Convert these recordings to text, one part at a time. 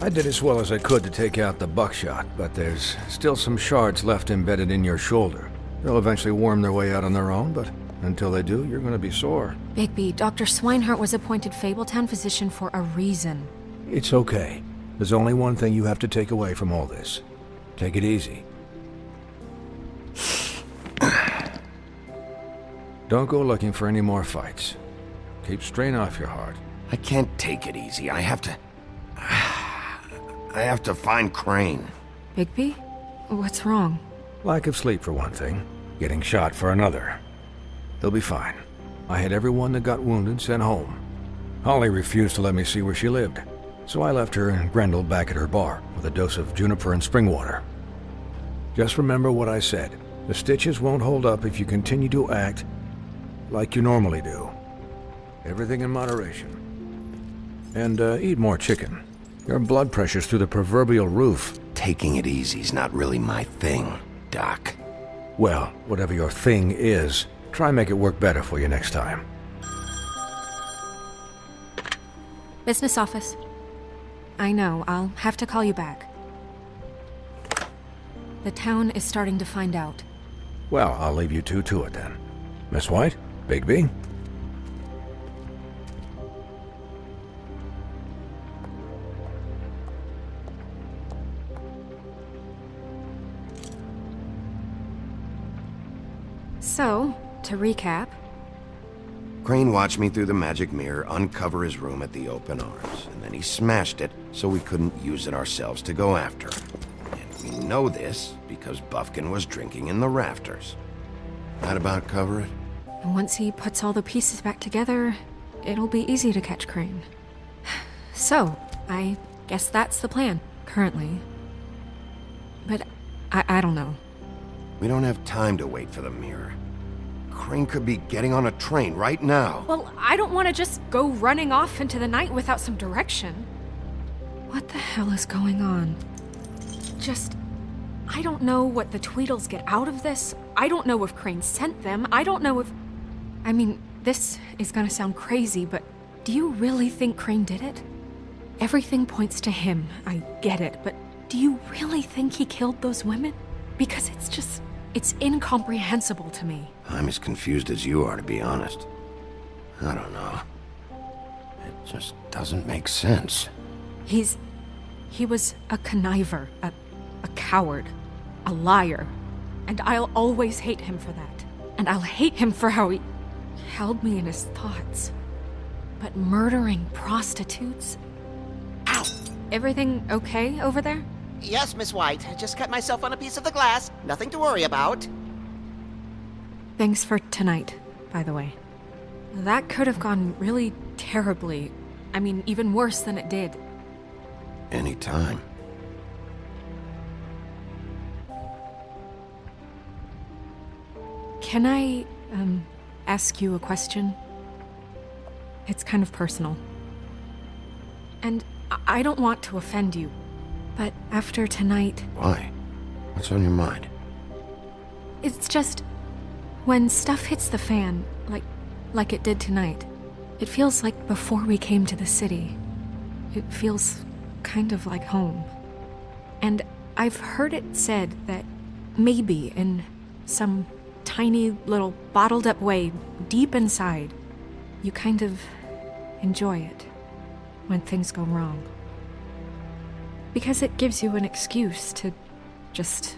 I did as well as I could to take out the buckshot, but there's still some shards left embedded in your shoulder. They'll eventually worm their way out on their own, but until they do, you're gonna be sore. Bigby, Dr. Swinehart was appointed Fabletown physician for a reason. It's okay. There's only one thing you have to take away from all this. Take it easy. Don't go looking for any more fights. Keep strain off your heart. I can't take it easy. I have to find Crane. Bigby? What's wrong? Lack of sleep for one thing. Getting shot for another. He'll be fine. I had everyone that got wounded sent home. Holly refused to let me see where she lived, so I left her and Grendel back at her bar with a dose of juniper and spring water. Just remember what I said. The stitches won't hold up if you continue to act like you normally do. Everything in moderation. And eat more chicken. Your blood pressure's through the proverbial roof. Taking it easy's not really my thing, Doc. Well, whatever your thing is, try and make it work better for you next time. Business office. I know, I'll have to call you back. The town is starting to find out. Well, I'll leave you two to it then. Miss White? Bigby? So, to recap... Crane watched me through the magic mirror uncover his room at the open arms, and then he smashed it so we couldn't use it ourselves to go after him. And we know this because Buffkin was drinking in the rafters. That about cover it? Once he puts all the pieces back together, it'll be easy to catch Crane. So, I guess that's the plan, currently. But I don't know. We don't have time to wait for the mirror. Crane could be getting on a train right now. Well, I don't want to just go running off into the night without some direction. What the hell is going on? I don't know what the Tweedles get out of this. I don't know if Crane sent them. I don't know if... I mean, this is gonna sound crazy, but do you really think Crane did it? Everything points to him, I get it, but do you really think he killed those women? Because it's incomprehensible to me. I'm as confused as you are, to be honest. I don't know. It just doesn't make sense. He was a conniver, a coward, a liar. And I'll always hate him for that. And I'll hate him for how he held me in his thoughts. But murdering prostitutes? Ow! Everything okay over there? Yes, Miss White. I just cut myself on a piece of the glass. Nothing to worry about. Thanks for tonight, by the way. That could have gone really terribly. I mean, even worse than it did. Anytime. Can I, ask you a question? It's kind of personal. And I don't want to offend you, but after tonight... Why? What's on your mind? It's just... when stuff hits the fan, like it did tonight, it feels like before we came to the city. It feels kind of like home. And I've heard it said that maybe in some tiny little bottled up way deep inside, you kind of enjoy it when things go wrong. Because it gives you an excuse to just,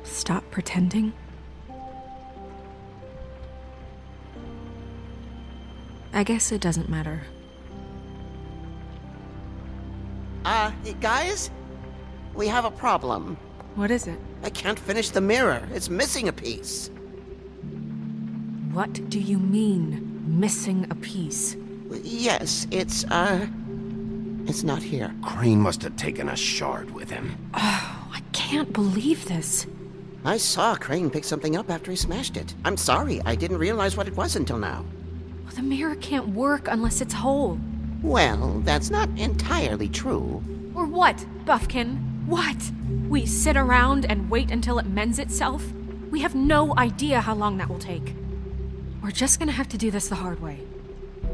stop pretending. I guess it doesn't matter. Guys? We have a problem. What is it? I can't finish the mirror. It's missing a piece. What do you mean, missing a piece? Yes, it's not here. Crane must have taken a shard with him. Oh, I can't believe this. I saw Crane pick something up after he smashed it. I'm sorry, I didn't realize what it was until now. Well, the mirror can't work unless it's whole. Well, that's not entirely true. Or what, Buffkin? What? We sit around and wait until it mends itself? We have no idea how long that will take. We're just gonna have to do this the hard way.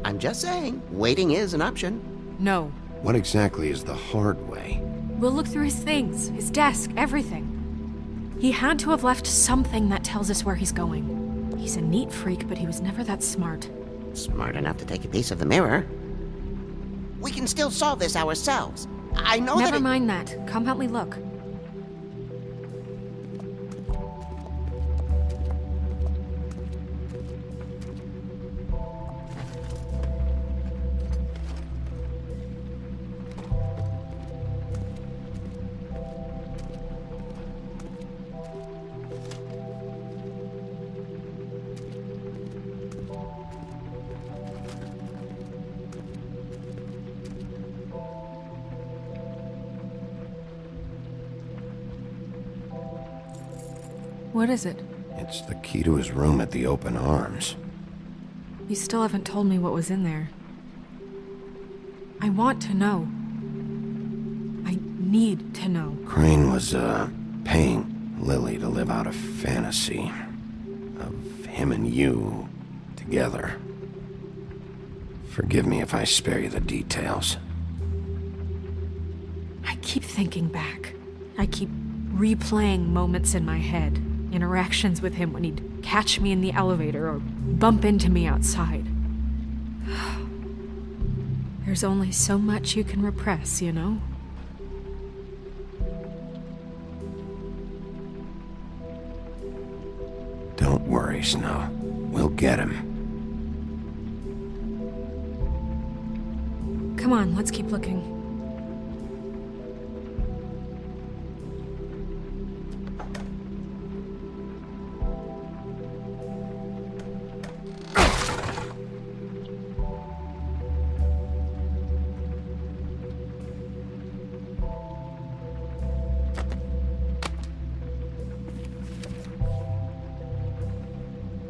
I'm just saying, waiting is an option. No. What exactly is the hard way? We'll look through his things, his desk, everything. He had to have left something that tells us where he's going. He's a neat freak, but he was never that smart. Smart enough to take a piece of the mirror. We can still solve this ourselves. I know Never mind that. Come help me look. What is it? It's the key to his room at the Open Arms. You still haven't told me what was in there. I want to know. I need to know. Crane was, paying Lily to live out a fantasy of him and you together. Forgive me if I spare you the details. I keep thinking back. I keep replaying moments in my head. Interactions with him when he'd catch me in the elevator or bump into me outside. There's only so much you can repress, you know? Don't worry, Snow. We'll get him. Come on, let's keep looking.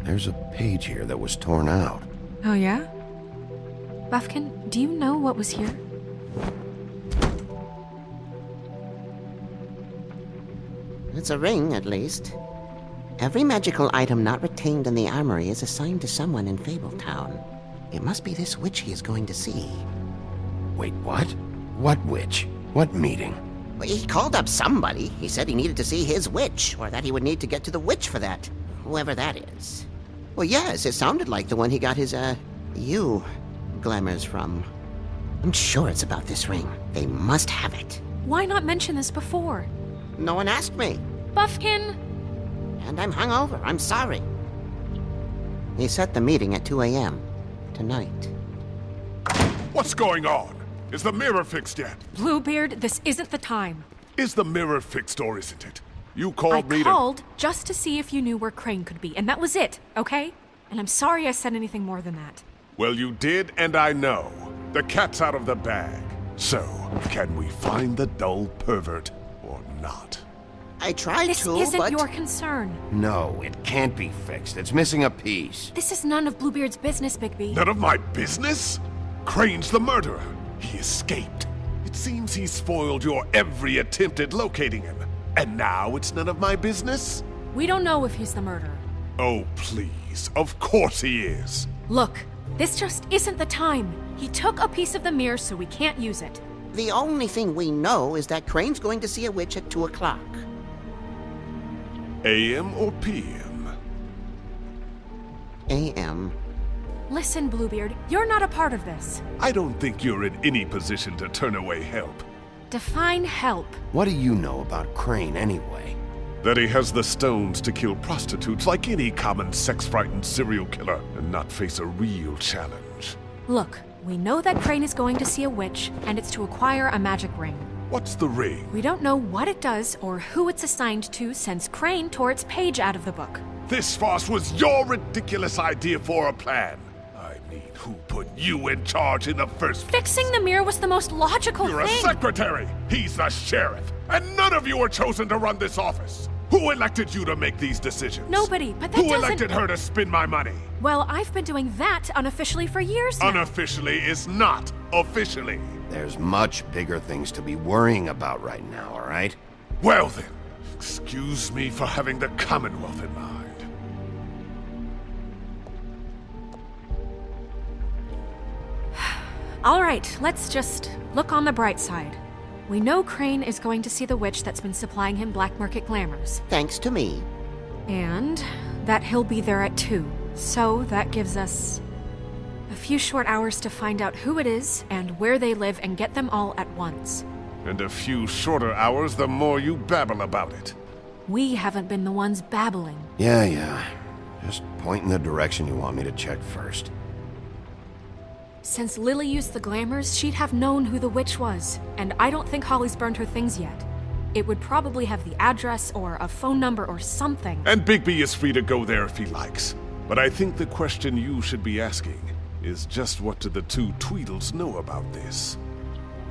There's a page here that was torn out. Oh yeah? Buffkin, do you know what was here? It's a ring, at least. Every magical item not retained in the armory is assigned to someone in Fabletown. It must be this witch he is going to see. Wait, what? What witch? What meeting? Well, he called up somebody. He said he needed to see his witch, or that he would need to get to the witch for that. Whoever that is. Well, yes, it sounded like the one he got his, you glamours from. I'm sure it's about this ring. They must have it. Why not mention this before? No one asked me. Buffkin! And I'm hungover. I'm sorry. He set the meeting at 2 a.m. tonight. What's going on? Is the mirror fixed yet? Bluebeard, this isn't the time. Is the mirror fixed or isn't it? You I called me to... called just to see if you knew where Crane could be, and that was it, okay? And I'm sorry I said anything more than that. Well, you did, and I know. The cat's out of the bag. So, can we find the dull pervert or not? I tried This to, isn't but... your concern. No, it can't be fixed. It's missing a piece. This is none of Bluebeard's business, Bigby. None of my business? Crane's the murderer. He escaped. It seems he spoiled your every attempt at locating him. And now it's none of my business? We don't know if he's the murderer. Oh, please. Of course he is. Look, this just isn't the time. He took a piece of the mirror, so we can't use it. The only thing we know is that Crane's going to see a witch at 2 o'clock. AM or PM? A.M. Listen, Bluebeard, you're not a part of this. I don't think you're in any position to turn away help. Define help. What do you know about Crane, anyway? That he has the stones to kill prostitutes like any common sex-frightened serial killer and not face a real challenge. Look, we know that Crane is going to see a witch, and it's to acquire a magic ring. What's the ring? We don't know what it does or who it's assigned to since Crane tore its page out of the book. This farce was your ridiculous idea for a plan. I mean, who put you in charge in the first place? Fixing the mirror was the most logical You're a thing. secretary! He's the sheriff! And none of you were chosen to run this office! Who elected you to make these decisions? Nobody, but that Who doesn't... elected her to spend my money? Well, I've been doing that unofficially for years now. Unofficially is not officially. There's much bigger things to be worrying about right now, all right? Well then, excuse me for having the Commonwealth in mind. All right, let's just look on the bright side. We know Crane is going to see the witch that's been supplying him black market glamours. Thanks to me. And that he'll be there at 2. So that gives us a few short hours to find out who it is and where they live and get them all at once. And a few shorter hours the more you babble about it. We haven't been the ones babbling. Yeah. Just point in the direction you want me to check first. Since Lily used the glamours, she'd have known who the witch was, and I don't think Holly's burned her things yet. It would probably have the address or a phone number or something. And Bigby is free to go there if he likes. But I think the question you should be asking is just what do the two Tweedles know about this?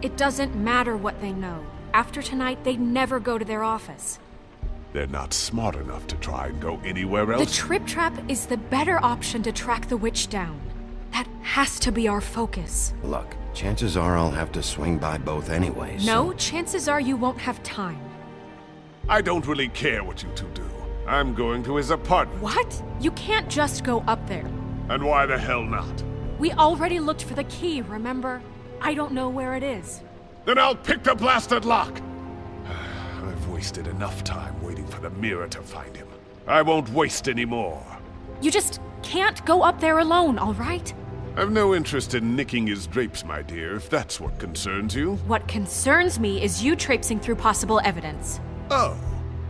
It doesn't matter what they know. After tonight, they'd never go to their office. They're not smart enough to try and go anywhere else. The Trip Trap is the better option to track the witch down. That has to be our focus. Look, chances are I'll have to swing by both anyways. No, chances are you won't have time. I don't really care what you two do. I'm going to his apartment. What? You can't just go up there. And why the hell not? We already looked for the key, remember? I don't know where it is. Then I'll pick the blasted lock! I've wasted enough time waiting for the mirror to find him. I won't waste any more. You just can't go up there alone, all right? I've no interest in nicking his drapes, my dear, if that's what concerns you. What concerns me is you traipsing through possible evidence. Oh,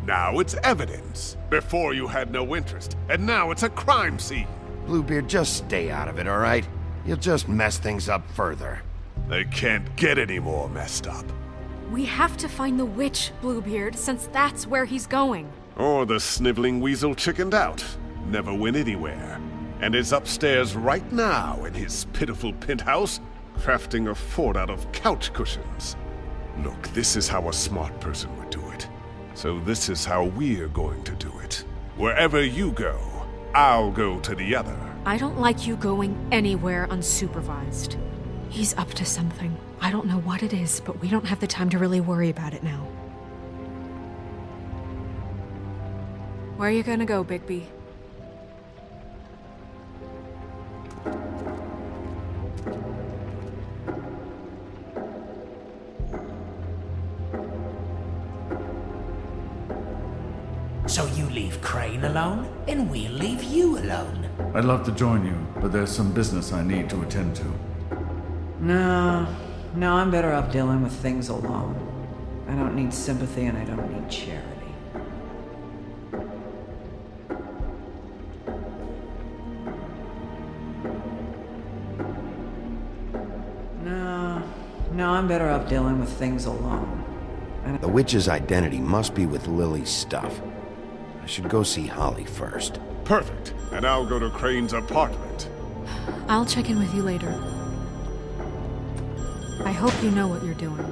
now it's evidence. Before you had no interest, and now it's a crime scene. Bluebeard, just stay out of it, all right? You'll just mess things up further. They can't get any more messed up. We have to find the witch, Bluebeard, since that's where he's going. Or the sniveling weasel chickened out. Never went anywhere. And is upstairs right now in his pitiful penthouse, crafting a fort out of couch cushions. Look, this is how a smart person would do it. So this is how we're going to do it. Wherever you go, I'll go to the other. I don't like you going anywhere unsupervised. He's up to something. I don't know what it is, but we don't have the time to really worry about it now. Where are you gonna go, Bigby? So you leave Crane alone, and we'll leave you alone. I'd love to join you, but there's some business I need to attend to. No, I'm better off dealing with things alone. I don't need sympathy and I don't need charity. No, I'm better off dealing with things alone. The witch's identity must be with Lily's stuff. I should go see Holly first. Perfect. And I'll go to Crane's apartment. I'll check in with you later. I hope you know what you're doing.